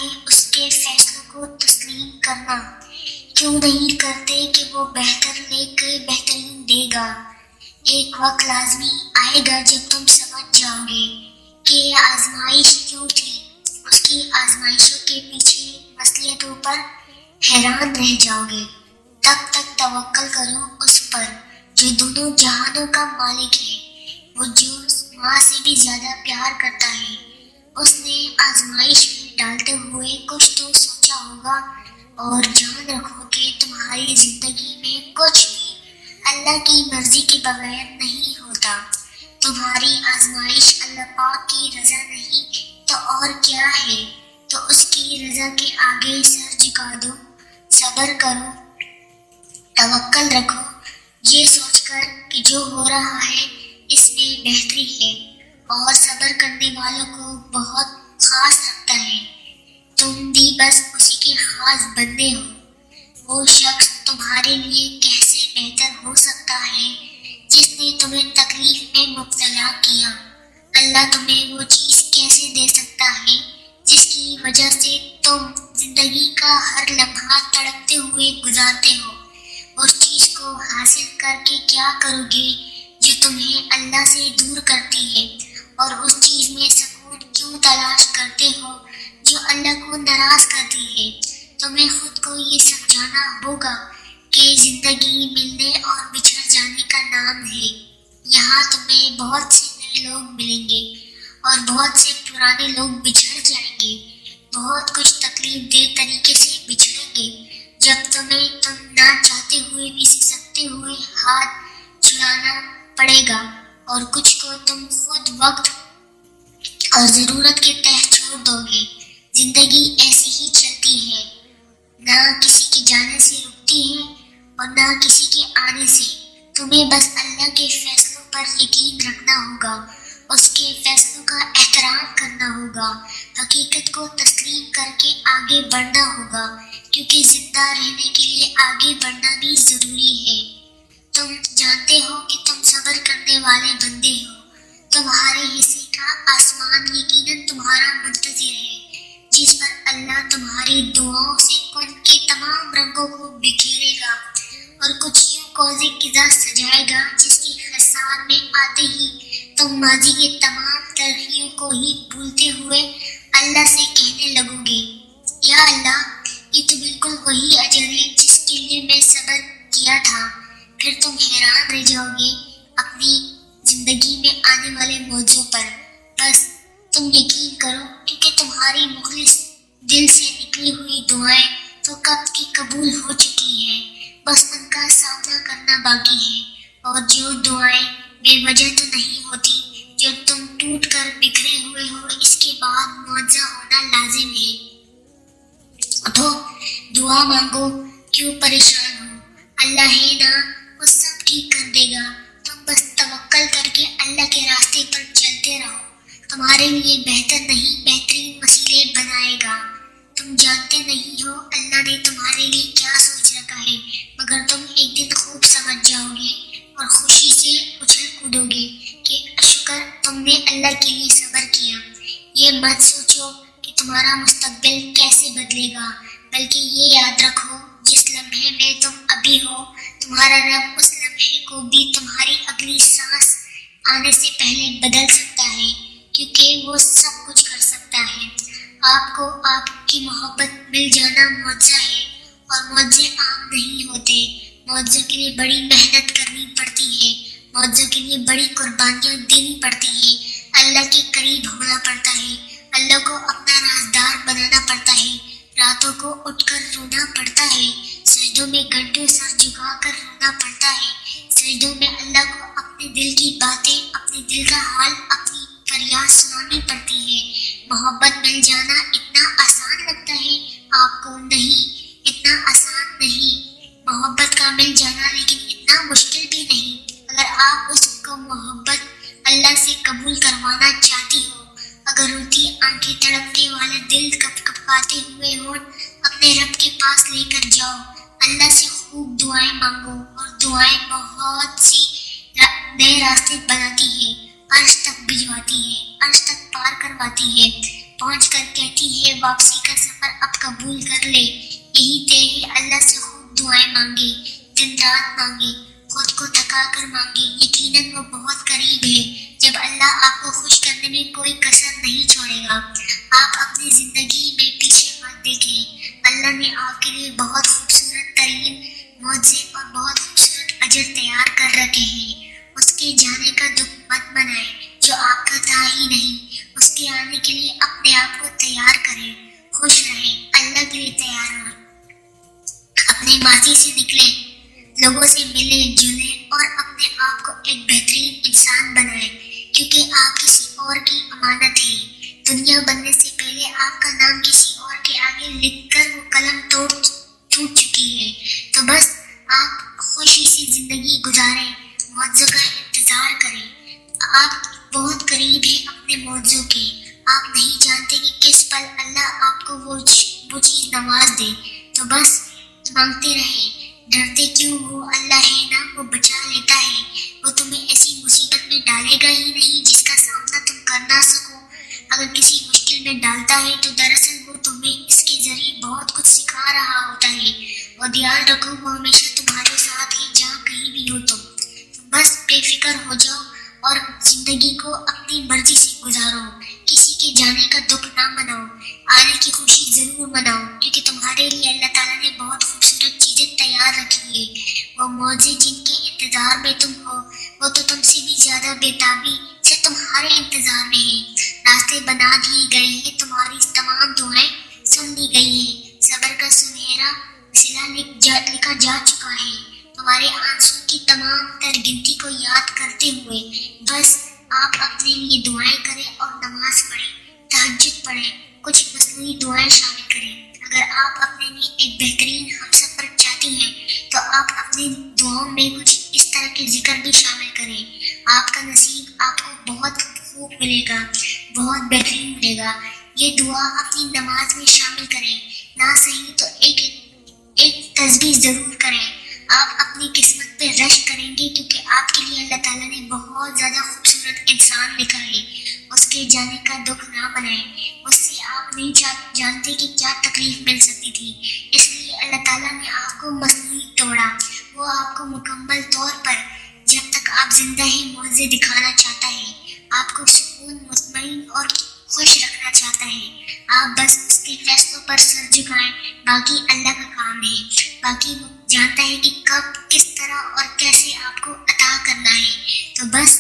ہے اس کے فیصلوں کو تسلیم کرنا. کیوں نہیں کرتے کہ وہ بہتر لے کے بہترین دے گا. ایک وقت لازمی آئے گا جب تم سمجھ جاؤ گے کہ یہ آزمائش کیوں تھی. اس کی آزمائشوں کے پیچھے مصلحتوں پر حیران رہ جاؤ گے. تب تک توکل کرو اس پر جو دونوں جہانوں کا مالک ہے، وہ جو ماں سے بھی زیادہ پیار کرتا ہے. اس نے آزمائش میں ڈالتے ہوئے کچھ تو سوچا ہوگا، اور جان رکھو کہ تمہاری زندگی میں کچھ بھی اللہ کی مرضی کے بغیر نہیں ہوتا. تمہاری آزمائش اللہ پاک کی رضا نہیں تو اور کیا ہے. تو اس کی رضا کے آگے سر جھکا دو، صبر کرو، توکل رکھو، یہ سوچ کر کہ جو ہو رہا ہے اس میں بہتری ہے، اور صبر کرنے والوں کو بہت خاص رکھتا ہے. تم بھی بس اسی کے خاص بندے ہو. وہ شخص تمہارے لیے کیسے بہتر ہو سکتا ہے جس نے تمہیں تکلیف میں مبتلا کیا. اللہ تمہیں وہ چیز کیسے دے سکتا ہے جس کی وجہ سے تم زندگی کا ہر لمحہ تڑپتے ہوئے گزارتے ہو. اس چیز کو حاصل کر کے کیا کرو گے جو تمہیں اللہ سے دور کرتی ہے، اور اس چیز میں سکون کیوں تلاش کرتے ہو جو اللہ کو ناراض کرتی ہے. تمہیں خود کو یہ سمجھانا ہوگا کہ زندگی ملنے اور بچھڑ جانے کا نام ہے. یہاں تمہیں بہت سے نئے لوگ ملیں گے اور بہت سے پرانے لوگ بچھڑ جائیں گے. بہت کچھ تکلیف دہ طریقے سے بچھڑیں گے جب تمہیں تم نہ چاہتے ہوئے بھی سکتے ہوئے ہاتھ چھڑانا پڑے گا، اور کچھ کو تم خود وقت اور ضرورت کے تحت چھوڑ دو گے. زندگی ایسی ہی چلتی ہے، نہ کسی کے جانے سے رکتی ہے اور نہ کسی کے آنے سے. تمہیں بس اللہ کے فیصلوں پر یقین رکھنا ہوگا، اس کے فیصلوں کا احترام کرنا ہوگا، حقیقت کو تسلیم کر کے آگے بڑھنا ہوگا، کیونکہ زندہ رہنے کے لیے آگے بڑھنا بھی ضروری ہے. تم جانتے ہو کہ تم صبر کرنے والے بندے ہو. تمہارے حصے کا آسمان یقیناً تمہارا منتظر ہے، جس پر اللہ تمہاری دعاؤں سے ان کے تمام رنگوں کو بکھیرے گا، اور کچھ یوں کوزے قزا سجائے گا جس کی خسار میں آتے ہی تم ماضی کے تمام تلخیوں کو ہی بھولتے ہوئے اللہ سے کہنے لگو گے، یا اللہ، یہ تو بالکل وہی اجر ہے جس کے لیے میں صبر کیا تھا. پھر تم حیران رہ جاؤ گے اپنی زندگی میں آنے والے موضوع پر. بس تم یقین کرو، کیونکہ تمہاری مخلص دل سے نکلی ہوئی دعائیں تو کب کی قبول ہو چکی ہیں. بس ان کا سامنا کرنا باقی ہے. اور جو دعائیں بے وجہ تو نہیں ہوتی. جو تم ٹوٹ کر بکھرے ہوئے ہو، اس کے بعد معجزہ ہونا لازم ہے. اٹھو، دعا مانگو، کیوں پریشان ہو. اللہ ہے نا، وہ سب ٹھیک کر دے گا. تم بس توکل کر کے اللہ کے راستے پر چلتے رہو. تمہارے لیے بہتر نہیں بہترین وسیلے بنائے گا. تم جانتے نہیں ہو اللہ نے تمہارے لیے کیا سوچ رکھا ہے، مگر تم ایک دن خوب سمجھ جاؤ گے اور خوشی سے اچھل کودو گے کہ شکر تم نے اللہ کے لیے صبر کیا. یہ مت سوچو کہ تمہارا مستقبل کیسے بدلے گا، بلکہ یہ یاد رکھو جس لمحے میں تم ابھی ہو، تمہارا رب اس لمحے کو بھی تمہاری اگلی سانس آنے سے پہلے بدل سکتا ہے، کیونکہ وہ سب کچھ کر سکتا ہے. آپ کو آپ کی محبت مل جانا معجزہ ہے، اور معجزے عام نہیں ہوتے. معجزوں کے لیے بڑی محنت کرنی پڑتی ہے، معجزوں کے لیے بڑی قربانیاں دینی پڑتی ہیں. اللہ کے قریب ہونا پڑتا ہے، اللہ کو اپنا رازدار بنانا پڑتا ہے، راتوں کو اٹھ کر رونا پڑتا ہے، سجدوں میں گھنٹوں سر جھکا کر رونا پڑتا ہے، سجدوں میں اللہ کو اپنے دل کی باتیں، اپنے دل کا حال، اپنی فریاد سنانی پڑتی ہے. محبت مل جانا اتنا آسان لگتا ہے آپ کو؟ نہیں، اتنا آسان نہیں. محبت کا مل جانا لیکن اتنا مشکل بھی نہیں. اگر آپ اس کو محبت اللہ سے قبول کروانا چاہتی ہو، اگر روتی آنکھیں تڑپنے والے دل کپ کپاتے ہوئے ہو، اپنے رب کے پاس لے کر جاؤ. اللہ سے خوب دعائیں مانگو، اور دعائیں بہت سی نئے راستے بناتی ہے، عرش تک بھجواتی ہے، عرش تک پار کرواتی ہے. پہنچ کر کہتی ہے واپسی کا سفر اب قبول کر لے، یہی طے ہے اللہ سے خوب دعائیں مانگے، دن رات مانگے، خود کو تھکا کر مانگے، یقیناً وہ بہت قریب ہے جب اللہ آپ کو خوش کرنے میں کوئی کسر نہیں چھوڑے گا۔ آپ اپنی زندگی میں پیچھے مت دیکھیں، اللہ نے آپ کے لیے بہت خوبصورت ترین معجزے اور بہت خوبصورت اجر تیار کر رکھے ہیں۔ اس کے جانے کا دکھ مت منائیں جو آپ کا تھا ہی نہیں، اس کے آنے کے لیے اپنے آپ کو تیار کریں، خوش رہیں، اللہ کے لیے تیار ہوں، اپنے ماضی سے نکلیں، لوگوں سے ملیں جلیں اور اپنے آپ کو ایک بہترین انسان بنائیں، کیونکہ آپ کسی اور کی امانت ہیں۔ دنیا بننے سے پہلے آپ کا نام کسی اور کے آگے لکھ کر وہ قلم ٹوٹ چکی ہے، تو بس آپ خوشی سے زندگی گزاریں، معجزوں کا انتظار کریں۔ آپ بہت قریب ہیں اپنے معجزوں کے، آپ نہیں جانتے کہ کس پل اللہ آپ کو وہ چیز نواز دے، تو بس مانگتے رہیں، ڈرتے کیوں ہو، اللہ ہے نا، وہ بچا لیتا ہے، وہ تمہیں ایسی مصیبت میں ڈالے گا ہی نہیں جس کا سامنا تم کر نہ سکو۔ اگر کسی مشکل میں ڈالتا ہے تو دراصل وہ تمہیں اس کے ذریعے بہت کچھ سکھا رہا ہوتا ہے، اور یاد رکھو وہ ہمیشہ تمہارے ساتھ ہے جہاں کہیں بھی ہو تم بس بے فکر ہو جاؤ اور زندگی کو اپنی مرضی سے گزارو، کسی کے جانے کا دکھ نہ مناؤ، آنے کی خوشی ضرور مناؤ، کیونکہ تمہارے لیے اللہ تعالیٰ نے بہت خوبصورت چیزیں تیار رکھی ہے۔ وہ معجزے جن کے انتظار میں تم ہو، وہ تو تم سے بھی زیادہ بےتابی سے تمہارے انتظار میں ہیں، راستے بنا دیے گئے ہیں، تمہاری تمام دعائیں سن لی گئی ہیں، صبر کا سنہرا صلہ لکھا جا چکا ہے، تمہارے آنسو کی تمام تر گنتی کو یاد کرتے ہوئے بس آپ اپنے لیے دعائیں کریں اور نماز پڑھیں، تہجد پڑھیں، کچھ مصنوعی دعائیں شامل کریں۔ اگر آپ اپنے لیے ایک بہترین ہم سفر چاہتی ہیں تو آپ اپنی دعاؤں میں کچھ اس طرح کے ذکر بھی شامل کریں۔ آپ کا نصیب آپ کو بہت خوب ملے گا، بہت بہترین ملے گا۔ یہ دعا اپنی نماز میں شامل کریں، نہ صحیح تو ایک تسبیح ضرور کریں۔ آپ اپنی قسمت پہ رشک کریں گے، کیونکہ آپ کے لیے اللہ تعالیٰ نے بہت زیادہ خوبصورت انسان لکھا ہے۔ اس کے جانے کا دکھ نہ منائیں، اس سے آپ نہیں جانتے کہ کیا تکلیف مل سکتی تھی، اس لیے اللہ تعالیٰ نے آپ کو مصنوعی توڑا، وہ آپ کو مکمل طور پر جب تک آپ زندہ ہیں معجزے دکھانا چاہتا ہے، آپ کو سکون، مطمئن اور خوش رکھنا چاہتا ہے۔ آپ بس اس کے فیصلوں پر سر جھکائیں، باقی اللہ کا کام ہے، باقی وہ جانتا ہے کہ کب، کس طرح اور کیسے آپ کو عطا کرنا ہے، تو بس